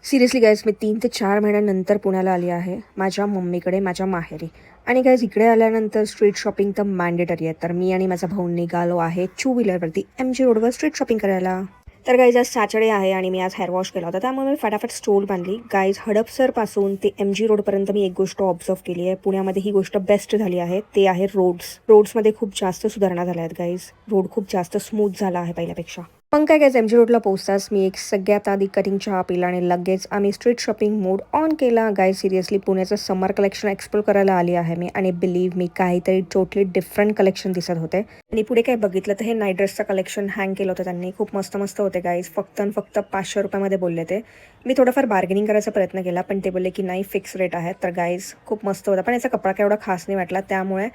Seriously guys मी 3 ते 4 महिन्यानंतर पुण्याला आली आहे माझ्या मम्मीकडे, माझ्या माहेरी. आणि गाईज इकडे आल्यानंतर स्ट्रीट शॉपिंग तर मॅन्डेटरी आहे. तर मी आणि माझा भाऊ निघालो आहे 2 व्हीलरवरती MG रोडवर स्ट्रीट शॉपिंग करायला. तर गाईज आज सॅटर्डे आहे आणि मी आज हेअर वॉश केला होता, त्यामुळे मी फटाफट स्टोल बांधली. गाईज हडपसरपासून ते MG रोडपर्यंत मी एक गोष्ट ऑब्झर्व केली आहे. पुण्यामध्ये ही गोष्ट बेस्ट झाली आहे, ते आहे रोड्समध्ये खूप जास्त सुधारणा झाल्या आहेत गाईज. रोड खूप जास्त स्मूथ झाला आहे पहिल्यापेक्षा. पण काय गाईज MG रोडला पोहोचताच मी एक सगळ्यात आधी कटिंग चहा पिला आणि लगेच आम्ही स्ट्रीट शॉपिंग मोड ऑन केला. गाईज सिरियसली पुण्याचं समर कलेक्शन एक्सप्लोर करायला आली आहे मी, आणि बिलीव्ह मी काहीतरी टोटली डिफरंट कलेक्शन दिसत होते. आणि पुढे काय बघितलं तर हे नाईट ड्रेसचं कलेक्शन हँग केलं होतं त्यांनी. खूप मस्त मस्त होते गाईज. फक्त 500 रुपयामध्ये बोलले ते. मी थोडंफार बार्गेनिंग करायचा प्रयत्न केला, पण ते बोलले की नाही फिक्स रेट आहे. तर गाईज खूप मस्त होता, पण याचा कपडा काय एवढा खास नाही वाटला, त्यामुळे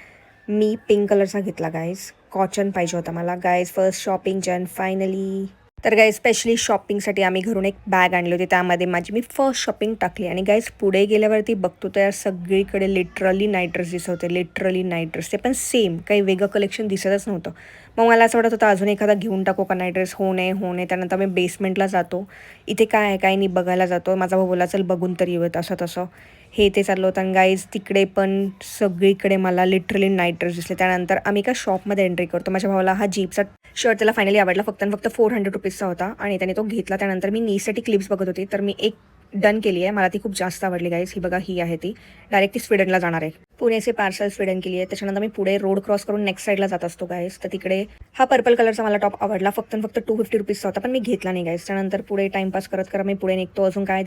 मी पिंक कलरचा घेतला गाईज. कॉटन पाहिजे होता मला guys. First shopping done finally. तर गाईज स्पेशली शॉपिंगसाठी आम्ही घरून एक बॅग आणली होती, त्यामध्ये माझी मी फर्स्ट शॉपिंग टाकली. आणि गाईज पुढे गेल्यावरती बघतो तर सगळीकडे लिटरली नाईट ड्रेस दिसत होते. लिटरली नाईट ड्रेस, ते पण सेम, काही वेगळं कलेक्शन दिसतच नव्हतं. मग मला असं वाटत होतं अजून एखादा घेऊन टाकू का नाईट ड्रेस. हो नाही. त्यानंतर मी बेसमेंटला जातो, इथे काय आहे काय नाही बघायला जातो. माझा भाऊ बोला चल बघून तरी येऊत, असं तसं हे ते चाललं होतं. आणि गाईज तिकडे पण सगळीकडे मला लिटरली नाईट ड्रेस दिसले. त्यानंतर आम्ही एका शॉपमध्ये एंट्री करतो. माझ्या भावाला हा जीपचा शर्ट त्याला फायनली आवडला. फक्त 400 रुपीजचा होता आणि त्याने तो घेतला. त्यानंतर मी नीसाठी क्लिप्स बघत होती, तर मी एक डन केली आहे. मला ती खूप जास्त आवडली गाईज. ही बघा, ही आहे ती. डायरेक्ट ती स्वीडनला जाणार आहे. पुण्याचे पार्सल स्वीडन केली आहे. त्याच्यानंतर मी पुढे रोड क्रॉस करून नेक्स्ट साईडला जात असतो गाईज. तर तिकडे हा पर्पल कलरचा मला टॉप आवडला. फक्त 250 रुपीजचा होता, पण मी घेतला नाही गाईज. त्यानंतर पुढे टाइमपास करत मी पुढे निघतो. अजून काय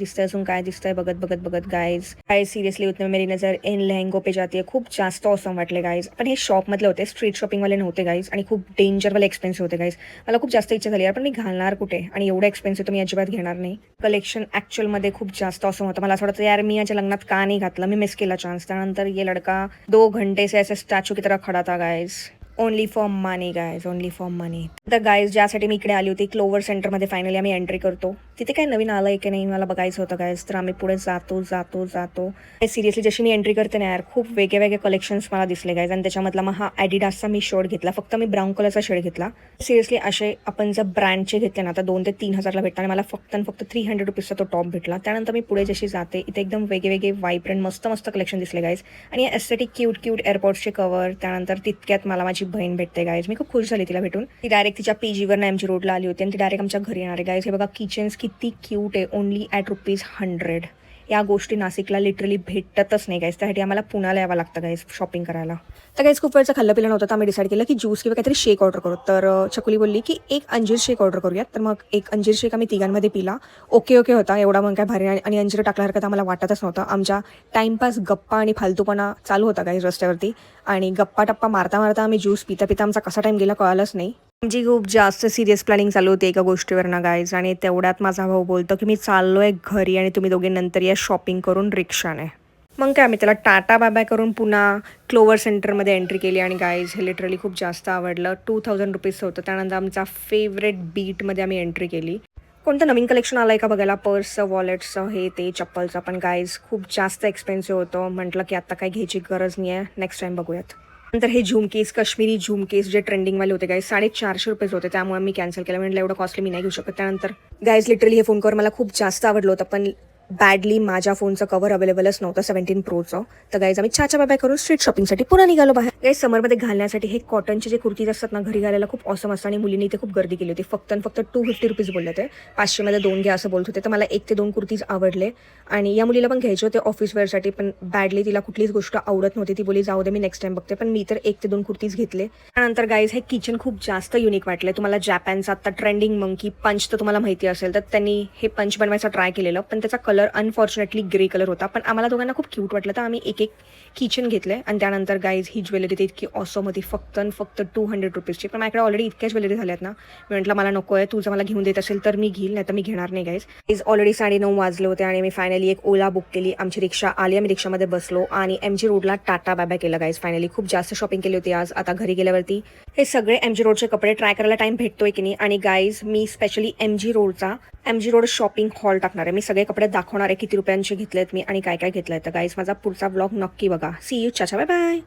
दिसतंय बघत गाईज. सिरियसली उतने मेरी नजर इन लेहंगो पे जाती है. खूप जास्त ऑसम वाटले गाईज. पण हे शॉपमधले होते, स्ट्रीट शॉपिंगवाले नव्हते गाईज. आणि खूप डेंजरवाले एक्सपेन्सिव्ह होते गाईज. मला खूप जास्त इच्छा झाली यार, पण मी घालणार कुठे, आणि एवढं एक्सपेन्सिव्ह तर मी अजिबात घेणार नाही. कलेक्शन ॲक्च्युअलमध्ये खूप जास्त ऑसम होतं. मला असं वाटतं यार मी याच्या लग्नात का नाही घातलं, मी मिस केला चान्स. त्यानंतर ये लड़का 2 घंटे से ऐसे स्टॅच्यू की तरह खड़ा था guys. Only for money guys, only for money. तर गाईज ज्यासाठी मी इकडे आली होती क्लोवर सेंटरमध्ये फायनली आम्ही एंट्री करतो. तिथे काय नवीन आलं आहे की नाही मला बघायचं होतं गाईज. तर आम्ही पुढे जातो. सिरियसली जशी मी एंट्री करते ना यार, खूप वेगळे कलेक्शन्स मला दिसले गाईज. आणि त्याच्यामधला मग हा ॲडिडासचा मी शर्ट घेतला. फक्त मी ब्राऊन कलरचा शर्ट घेतला. सिरियसली असे आपण जर ब्रँडचे घेतले ना तर 2 ते 3 हजारला भेटतात, आणि मला फक्त 300 रुपीजचा तो टॉप भेटला. त्यानंतर मी पुढे जशी जाते इथे एकदम वेगळे वायब्रंट मस्त कलेक्शन दिसले गाईज. आणि एस्थेटिक क्यूट एअरपोर्ट्सचे कवर. त्यानंतर तितक्यात मला माझी बहीण भेटते गाईज. मी खूप खुश झाली तिला भेटून. ती डायरेक्ट तिच्या PGवर MG रोडला आली होती आणि ती डायरेक्ट आमच्या घरी येणार आहे गाईज. हे बघा किचन्स किती क्यूट आहे, ओनली ॲट ₹100. या गोष्टी नाशिकला लिटरली भेटतच नाही गाईज. त्यासाठी आम्हाला पुण्याला यावं लागतं गाईज शॉपिंग करायला. तर गाईज खूप वेळचं खाल्लं पिलं नव्हतं, तर आम्ही डिसाईड केलं की ज्यूस किंवा काहीतरी शेक ऑर्डर करू. तर चकुली बोलली की एक अंजीर शेक ऑर्डर करूयात. तर मग एक अंजीर शेक आम्ही तिघांमध्ये पिला. ओके होता एवढा, मग काय भारी. आणि अंजीर टाकल्यासारखं तर आम्हाला वाटतच नव्हतं. आमच्या टाइमपास गप्पा आणि फालतूपणा चालू होता गाईज रस्त्यावरती. आणि गप्पा मारता आम्ही ज्यूस पिता आमचा कसा टाइम गेला कळालंच नाही. आमची खूप जास्त सिरियस प्लॅनिंग चालू होती एका गोष्टीवर ना गाईज. आणि तेवढ्यात माझा भाऊ बोलतो की मी चाललोय घरी आणि तुम्ही दोघे नंतर या शॉपिंग करून रिक्षाने. मग काय आम्ही त्याला टाटा बाय करून पुन्हा क्लोवर सेंटरमध्ये एंट्री केली. आणि गाईज हे लिटरली खूप जास्त आवडलं. 2000 रुपीजचं होतं. त्यानंतर आमचा फेवरेट बीटमध्ये आम्ही एंट्री केली. कोणतं नवीन कलेक्शन आलं आहे का बघायला, पर्सचं, वॉलेट्सचं, हे ते चप्पलचं. पण गाईज खूप जास्त एक्सपेन्सिव्ह होतं. म्हटलं की आता काय घ्यायची गरज नाही आहे, नेक्स्ट टाईम बघूयात. नंतर हे झुमकेस, काश्मीरी झुमकेस जे ट्रेंडिंगवाले होते गाईज, 450 रुपये होते. त्यामुळे मी कॅन्सल केलं. म्हटलं एवढं कॉस्टली मी नाही घेऊ शकत. त्यानंतर गाईज लिटरली हे फोन कवर मला खूप जास्त आवडलं होतं, पण बॅडली माझ्या फोनचं कवर अवेलेबलच नव्हतं 17 प्रोचं. तर गाईज आम्ही छाच्या बाय करून स्ट्रीट शॉपिंगसाठी पुन्हा निघालो बाहेर. गाईज समरमध्ये घालण्यासाठी हे कॉटनचे जे कुर्तीज असतात ना घरी घालायला खूप ऑसम असतात. आणि मुलींनी इथे खूप गर्दी केली होती. फक्त 250 रुपीज बोलले ते. 500मध्ये 2 घ्या असं बोलत होते. तर मला 1 ते 2 कुर्तीज आवडले. आणि या मुलीला पण घ्यायचे होते ऑफिस वेअरसाठी, पण बॅडली तिला कुठलीच गोष्ट आवडत नव्हती. ती बोली जाऊ दे मी नेक्स्ट टाइम बघते. पण मी तर 1 ते 2 कुर्तीज घेतले. त्यानंतर गाईज हे किचन खूप जास्त युनिक वाटले. तुम्हाला जॅपॅनचा आता ट्रेंडिंग मंकी पंच तर तुम्हाला माहिती असेल, तर त्यांनी हे पंच बनवायचा ट्राय केलेलं, पण त्याचा कलर अनफॉर्च्युनेटली ग्रे कलर होता. पण आम्हाला दोघांना खूप क्यूट वाटलं, तर आम्ही एक किचन घेतले. आणि त्यानंतर गाईज ही ज्वेलरी ती इतकी ऑसम होती. फक्त 200 रुपीजची. पण माझ्याकडे ऑलरेडी इतक्या ज्वेलरी झाल्यात ना, मी म्हटलं मला नको आहे, तुझं मला घेऊन देत असेल तर मी घेईल, नाही तर मी घेणार नाही गाईज. ऑलरेडी 9:30 वाजले होते आणि मी फायनली एक ओला बुक केली. आमची रिक्षा आली, आम्ही रिक्षामध्ये बसलो आणि MG रोडला टाटा बाय केलं गाईज. फायनली खूप जास्त शॉपिंग केली होती आज. आता घरी गेल्यावरती हे सगळे MG रोडचे कपडे ट्राय करायला टाइम भेटतोय की नाही. आणि गाईज मी specially MG road shopping hall टाकणार आहे. मी सगळे कपडे दाखवणार आहे, किती रुपयांचे घेतलेत मी आणि काय घेतलंय. तर गाईज माझा पुढचा व्लॉग नक्की बघा. सी यू, चाचा, बाय बाय.